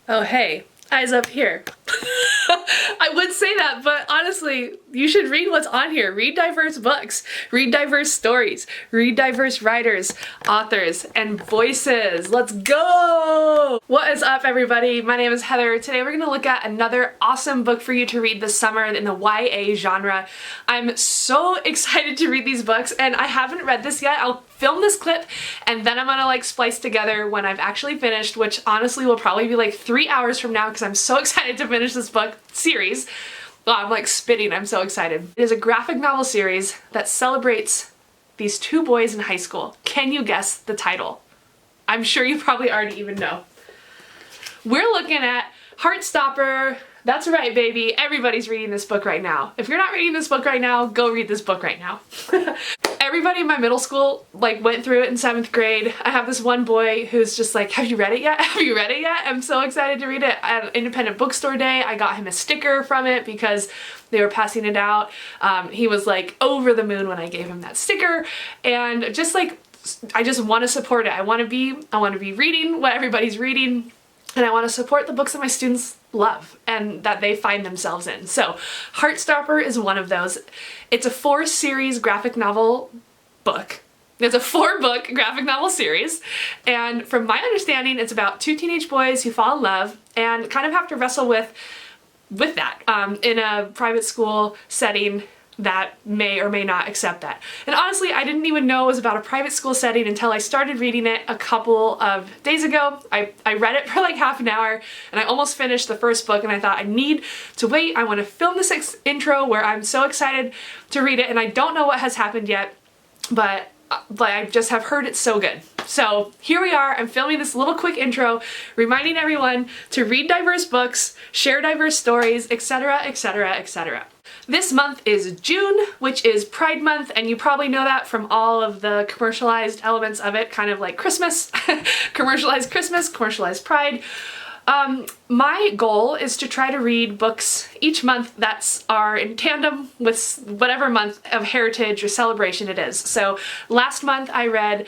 Oh hey, eyes up here. I would say that, but honestly, you should read what's on here. Read diverse books, read diverse stories, read diverse writers, authors, and voices. Let's go! What is up, everybody? My name is Heather. Today we're gonna look at another awesome book for you to read this summer in the YA genre. I'm so excited to read these books, and I haven't read this yet. I'll film this clip, and then I'm gonna like splice together when I've actually finished, which honestly will probably be like 3 hours from now because I'm so excited to finish this book series. Oh, I'm like spitting, I'm so excited. It is a graphic novel series that celebrates these two boys in high school. Can you guess the title? I'm sure you probably already even know. We're looking at Heartstopper. That's right, baby. Everybody's reading this book right now. If you're not reading this book right now, go read this book right now. Everybody in my middle school like went through it in 7th grade. I have this one boy who's just like, have you read it yet? Have you read it yet? I'm so excited to read it. At Independent Bookstore Day, I got him a sticker from it because they were passing it out. He was like over the moon when I gave him that sticker, and just like, I just want to support it. I want to be reading what everybody's reading, and I want to support the books that my students love and that they find themselves in. So Heartstopper is one of those. It's a 4-series graphic novel book. It's a 4-book graphic novel series, and from my understanding, it's about 2 teenage boys who fall in love and kind of have to wrestle with that in a private school setting that may or may not accept that. And honestly, I didn't even know it was about a private school setting until I started reading it a couple of days ago. I read it for like half an hour and I almost finished the first book, and I thought I need to wait. I want to film this intro where I'm so excited to read it, and I don't know what has happened yet, but I just have heard it's so good. So here we are, I'm filming this little quick intro, reminding everyone to read diverse books, share diverse stories, etc, etc, etc. This month is June, which is Pride Month, and you probably know that from all of the commercialized elements of it, kind of like Christmas. Commercialized Christmas, commercialized Pride. My goal is to try to read books each month that are in tandem with whatever month of heritage or celebration it is. So last month I read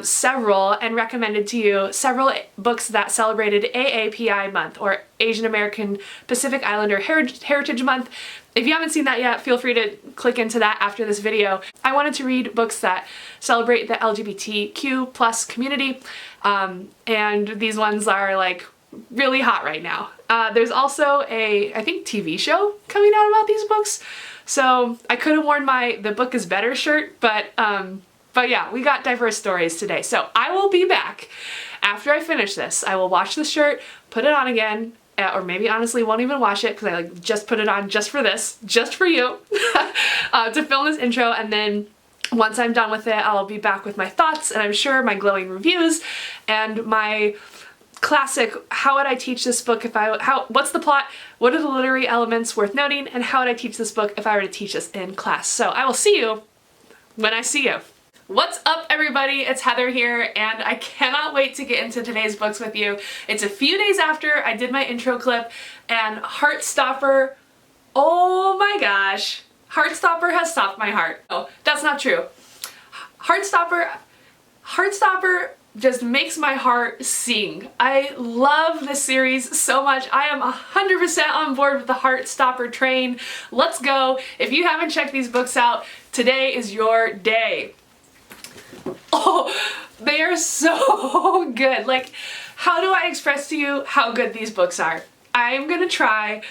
several and recommended to you several books that celebrated AAPI month, or Asian American Pacific Islander Heritage Month. If you haven't seen that yet, feel free to click into that after this video. I wanted to read books that celebrate the LGBTQ plus community, and these ones are like really hot right now. There's also a, I think, TV show coming out about these books, so I could have worn my "the book is better" shirt, but yeah, we got diverse stories today. So I will be back after I finish this. I will wash the shirt, put it on again, or maybe honestly won't even wash it because I like just put it on just for this, just for you, to film this intro, and then once I'm done with it, I'll be back with my thoughts, and I'm sure my glowing reviews and my classic, how would I teach this book if what's the plot, what are the literary elements worth noting, and how would I teach this book if I were to teach this in class. So I will see you when I see you. What's up, everybody? It's Heather here, and I cannot wait to get into today's books with you. It's a few days after I did my intro clip, and Heartstopper, oh my gosh, Heartstopper has stopped my heart. Oh, that's not true. Heartstopper just makes my heart sing. I love this series so much. I am 100% on board with the Heartstopper train. Let's go. If you haven't checked these books out, today is your day. Oh, they are so good. Like, how do I express to you how good these books are? I am gonna try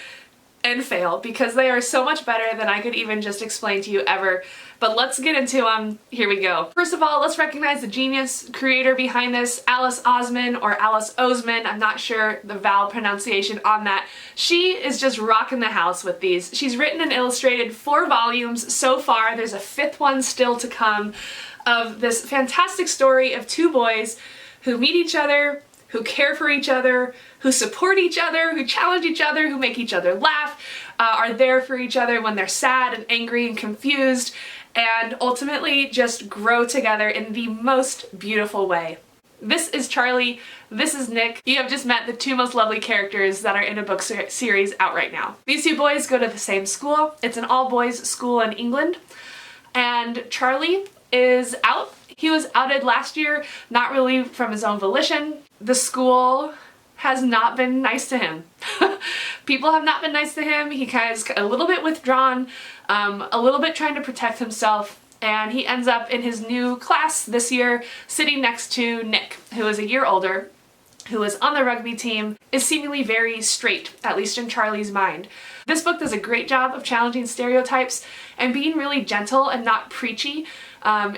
and fail because they are so much better than I could even just explain to you ever. But let's get into them. Here we go. First of all, let's recognize the genius creator behind this, Alice Oseman, or Alice Oseman. I'm not sure the vowel pronunciation on that. She is just rocking the house with these. She's written and illustrated 4 volumes so far. There's a 5th one still to come, of this fantastic story of 2 boys who meet each other, who care for each other, who support each other, who challenge each other, who make each other laugh, are there for each other when they're sad and angry and confused, and ultimately just grow together in the most beautiful way. This is Charlie, this is Nick. You have just met the 2 most lovely characters that are in a book series out right now. These 2 boys go to the same school. It's an all-boys school in England, and Charlie is out. He was outed last year, not really from his own volition. The school has not been nice to him. People have not been nice to him. He kind of is a little bit withdrawn, a little bit trying to protect himself, and he ends up in his new class this year sitting next to Nick, who is a year older, who is on the rugby team, is seemingly very straight, at least in Charlie's mind. This book does a great job of challenging stereotypes and being really gentle and not preachy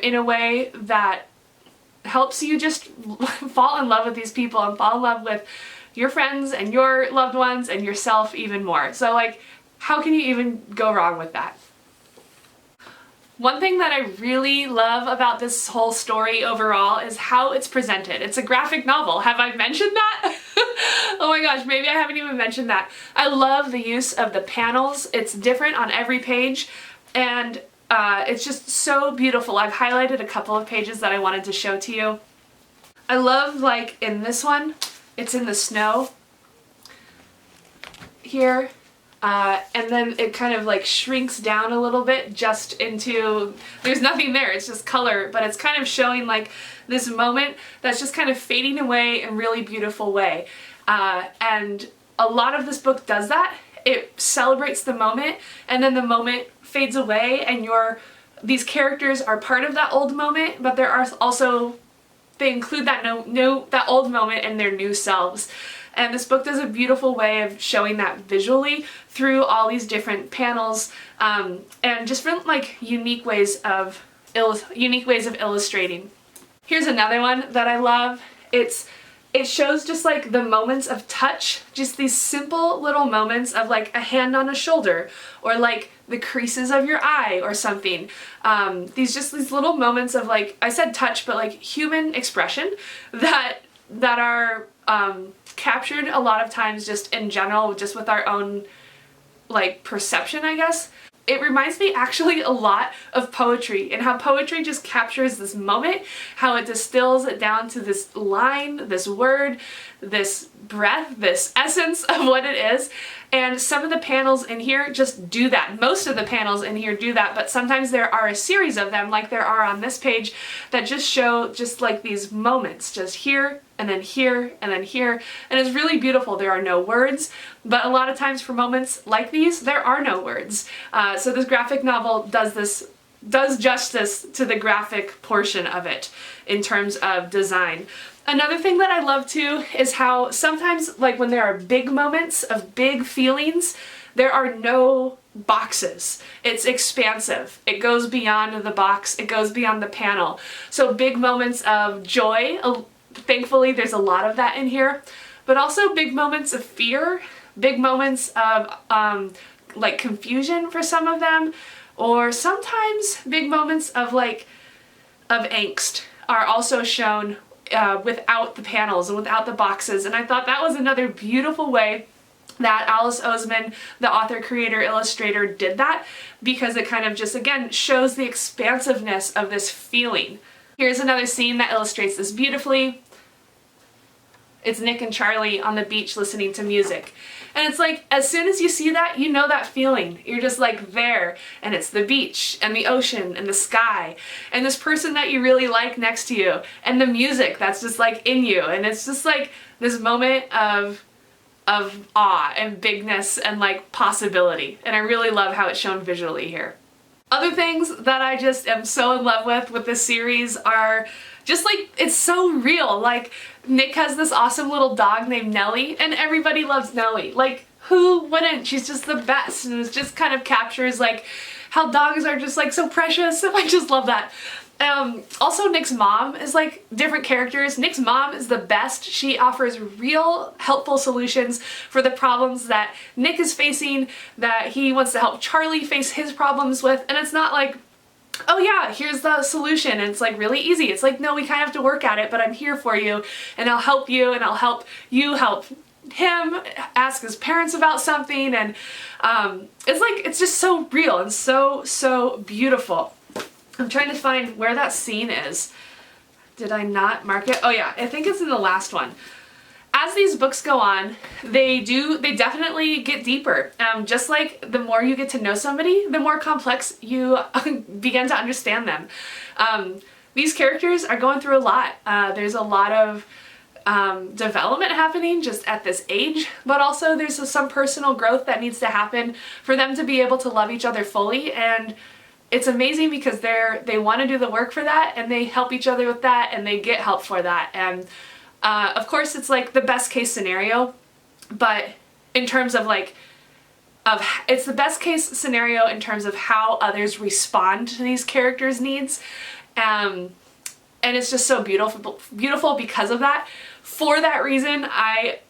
in a way that helps you just fall in love with these people and fall in love with your friends and your loved ones and yourself even more. So like, how can you even go wrong with that? One thing that I really love about this whole story overall is how it's presented. It's a graphic novel. Have I mentioned that? Oh my gosh, maybe I haven't even mentioned that. I love the use of the panels. It's different on every page, and it's just so beautiful. I've highlighted a couple of pages that I wanted to show to you. I love, like, in this one, it's in the snow here. And then it kind of like shrinks down a little bit just into, there's nothing there, it's just color, but it's kind of showing like this moment that's just kind of fading away in a really beautiful way. And a lot of this book does that. It celebrates the moment, and then the moment fades away, and these characters are part of that old moment, but there are also, they include that that old moment in their new selves. And this book does a beautiful way of showing that visually through all these different panels, and just different like unique ways of illustrating. Here's another one that I love. It shows just like the moments of touch, just these simple little moments of like a hand on a shoulder, or like the creases of your eye or something. These little moments of, like I said touch, but like human expression that are captured a lot of times just in general, just with our own like perception, I guess. It reminds me actually a lot of poetry, and how poetry just captures this moment, how it distills it down to this line, this word, this breath, this essence of what it is. And some of the panels in here just do that. Most of the panels in here do that, but sometimes there are a series of them, like there are on this page, that just show just like these moments, just here, and then here, and then here, and it's really beautiful. There are no words, but a lot of times for moments like these, there are no words. So this graphic novel does justice to the graphic portion of it in terms of design. Another thing that I love too is how sometimes, like when there are big moments of big feelings, there are no boxes. It's expansive. It goes beyond the box. It goes beyond the panel. So big moments of joy, thankfully there's a lot of that in here, but also big moments of fear, big moments of like confusion for some of them, or sometimes big moments of angst are also shown without the panels and without the boxes. And I thought that was another beautiful way that Alice Oseman, the author, creator, illustrator, did that, because it kind of just, again, shows the expansiveness of this feeling. Here's another scene that illustrates this beautifully. It's Nick and Charlie on the beach listening to music. And it's like, as soon as you see that, you know that feeling. You're just like there, and it's the beach, and the ocean, and the sky, and this person that you really like next to you, and the music that's just like in you. And it's just like this moment of awe and bigness and like possibility. And I really love how it's shown visually here. Other things that I just am so in love with this series are just like, it's so real. Like, Nick has this awesome little dog named Nellie, and everybody loves Nellie. Like, who wouldn't? She's just the best, and it just kind of captures like how dogs are just like so precious, and I just love that. Also, Nick's mom is like different characters. Nick's mom is the best. She offers real helpful solutions for the problems that Nick is facing, that he wants to help Charlie face his problems with, and it's not like, oh yeah, here's the solution, and it's like really easy. It's like, no, we kind of have to work at it, but I'm here for you, and I'll help you, and I'll help you help him ask his parents about something, and it's like, it's just so real and so beautiful. I'm trying to find where that scene is. Did I not mark it? Oh yeah, I think it's in the last one. As these books go on, they definitely get deeper. Just like the more you get to know somebody, the more complex you begin to understand them. These characters are going through a lot. There's a lot of development happening just at this age, but also there's some personal growth that needs to happen for them to be able to love each other fully. And it's amazing because they want to do the work for that, and they help each other with that, and they get help for that. And of course it's like the best case scenario, but in terms of like it's the best case scenario in terms of how others respond to these characters' needs. And it's just so beautiful because of that. For that reason, I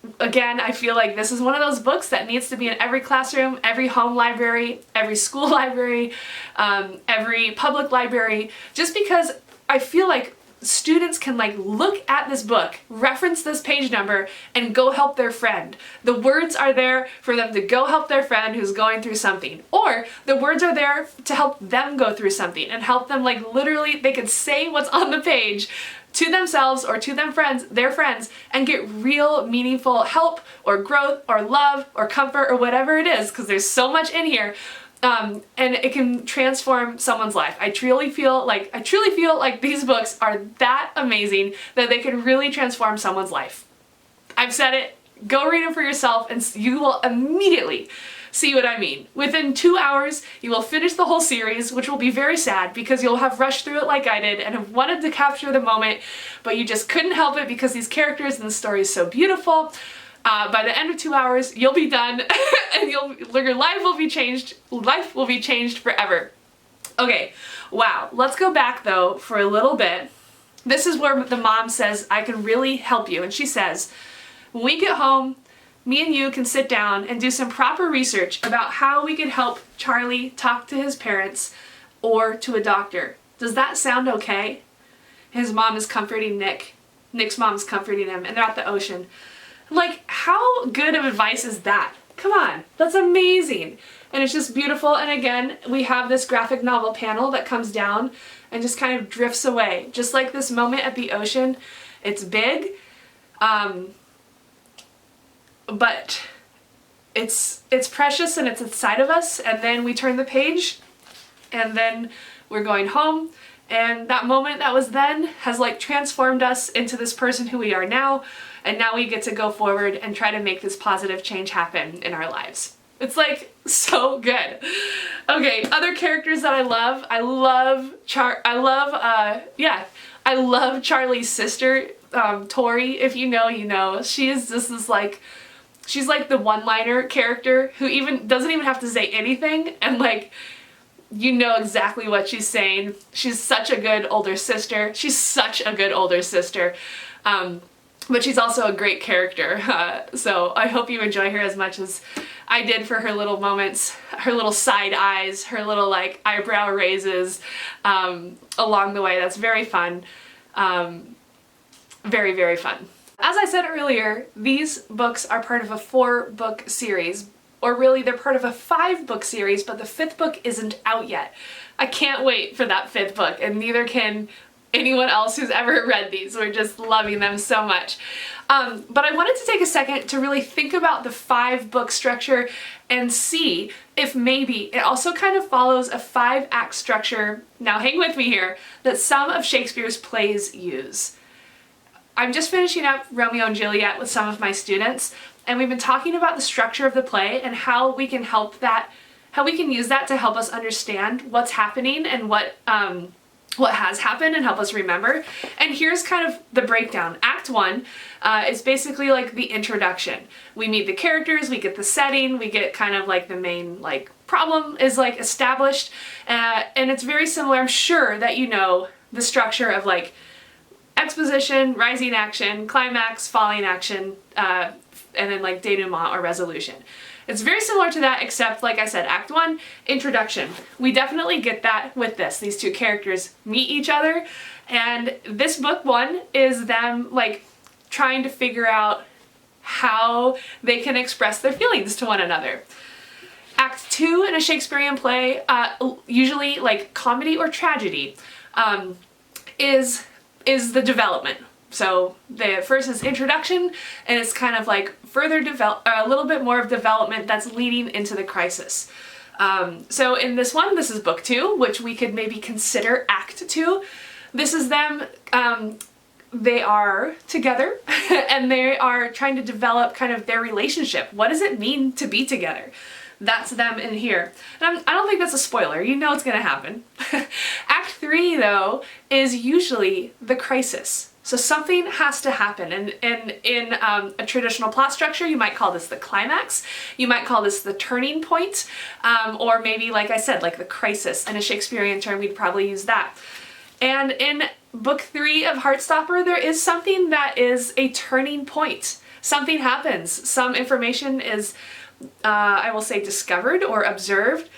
feel like this is one of those books that needs to be in every classroom, every home library, every school library, every public library, just because I feel like students can like look at this book, reference this page number, and go help their friend. The words are there for them to go help their friend who's going through something, or the words are there to help them go through something and help them, like literally they could say what's on the page to themselves or to their friends, and get real meaningful help or growth or love or comfort or whatever it is, because there's so much in here. And it can transform someone's life. I truly feel like these books are that amazing that they can really transform someone's life. I've said it, go read them for yourself and you will immediately see what I mean. Within 2 hours, you will finish the whole series, which will be very sad because you'll have rushed through it like I did and have wanted to capture the moment, but you just couldn't help it because these characters and the story is so beautiful. By the end of 2 hours, you'll be done and your life will be changed. Life will be changed forever. Okay, wow. Let's go back though for a little bit. This is where the mom says, I can really help you. And she says, when we get home, me and you can sit down and do some proper research about how we can help Charlie talk to his parents or to a doctor. Does that sound okay? His mom is comforting Nick. Nick's mom is comforting him, and they're at the ocean. Like, how good of advice is that? Come on, that's amazing. And it's just beautiful. And again, we have this graphic novel panel that comes down and just kind of drifts away. Just like this moment at the ocean. It's big, but it's precious and it's inside of us. And then we turn the page and then we're going home. And that moment that was then has like transformed us into this person who we are now. And now we get to go forward and try to make this positive change happen in our lives. It's like so good. Okay, other characters that I love. I love Charlie's sister, Tori. If you know, you know. She's like the one-liner character who doesn't even have to say anything, and like, you know exactly what she's saying. She's such a good older sister. But she's also a great character. So I hope you enjoy her as much as I did for her little moments, her little side eyes, her little like eyebrow raises along the way. That's very fun. Very, very fun. As I said earlier, these books are part of a 4-book series. Or really, they're part of a 5-book series, but the 5th book isn't out yet. I can't wait for that 5th book, and neither can anyone else who's ever read these. We're just loving them so much. But I wanted to take a second to really think about the 5-book structure and see if maybe it also kind of follows a 5-act structure, now hang with me here, that some of Shakespeare's plays use. I'm just finishing up Romeo and Juliet with some of my students, and we've been talking about the structure of the play and how we can use that to help us understand what's happening and what has happened and help us remember. And here's kind of the breakdown. Act 1 is basically like the introduction. We meet the characters, we get the setting, we get kind of like the main like problem is like established, and it's very similar. I'm sure that you know the structure of like exposition, rising action, climax, falling action, and then like denouement or resolution. It's very similar to that, except like I said, Act 1, introduction. We definitely get that with this. These two characters meet each other, and this book 1 is them like trying to figure out how they can express their feelings to one another. Act 2 in a Shakespearean play, usually like comedy or tragedy, is the development. So the first is introduction, and it's kind of like further a little bit more of development that's leading into the crisis. So in this one, this is book 2, which we could maybe consider Act 2. This is them they are together and they are trying to develop kind of their relationship. What does it mean to be together? That's them in here. And I don't think that's a spoiler. You know it's going to happen. Act 3, though, is usually the crisis. So something has to happen. And in a traditional plot structure, you might call this the climax. You might call this the turning point. Or maybe, like I said, like the crisis. In a Shakespearean term, we'd probably use that. And in book 3 of Heartstopper, there is something that is a turning point. Something happens. Some information is, I will say, discovered or observed,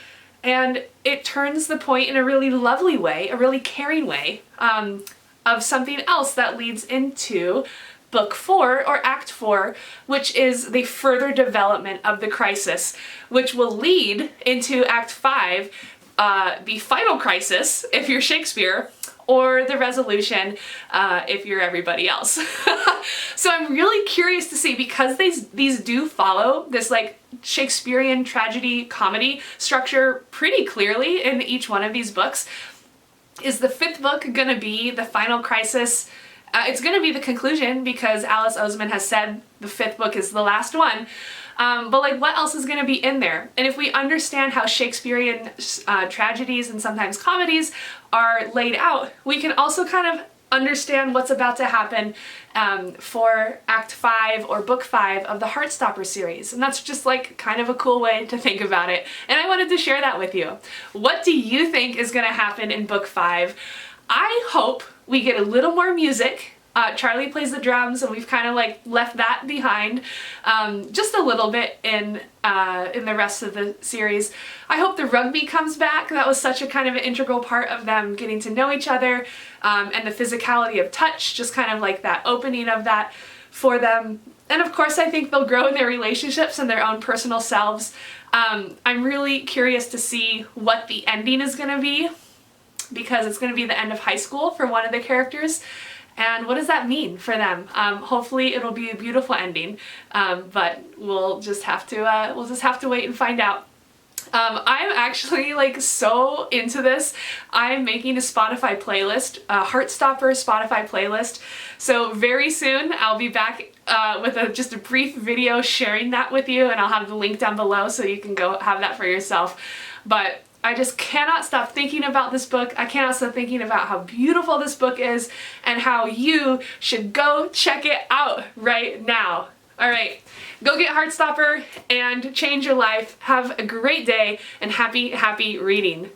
and it turns the point in a really lovely way, a really caring way, of something else that leads into book 4 or act 4, which is the further development of the crisis, which will lead into act 5, the final crisis if you're Shakespeare, or the resolution if you're everybody else. So I'm really curious to see, because these do follow this like Shakespearean tragedy comedy structure pretty clearly in each one of these books. Is the 5th book gonna be the final crisis? It's gonna be the conclusion, because Alice Oseman has said the 5th book is the last one. But like, what else is going to be in there? And if we understand how Shakespearean tragedies and sometimes comedies are laid out, we can also kind of understand what's about to happen for Act 5 or Book 5 of the Heartstopper series. And that's just like kind of a cool way to think about it. And I wanted to share that with you. What do you think is going to happen in Book 5? I hope we get a little more music. Charlie plays the drums, and we've kind of like left that behind just a little bit in the rest of the series. I hope the rugby comes back. That was such a kind of an integral part of them getting to know each other, and the physicality of touch, just kind of like that opening of that for them. And of course, I think they'll grow in their relationships and their own personal selves. I'm really curious to see what the ending is going to be, because it's going to be the end of high school for one of the characters. And what does that mean for them? Hopefully it'll be a beautiful ending, but we'll just have to wait and find out. I'm actually like so into this. I'm making a Spotify playlist, a Heartstopper Spotify playlist. So very soon I'll be back with just a brief video sharing that with you, and I'll have the link down below so you can go have that for yourself. But I just cannot stop thinking about this book. I cannot stop thinking about how beautiful this book is and how you should go check it out right now. All right, go get Heartstopper and change your life. Have a great day and happy reading.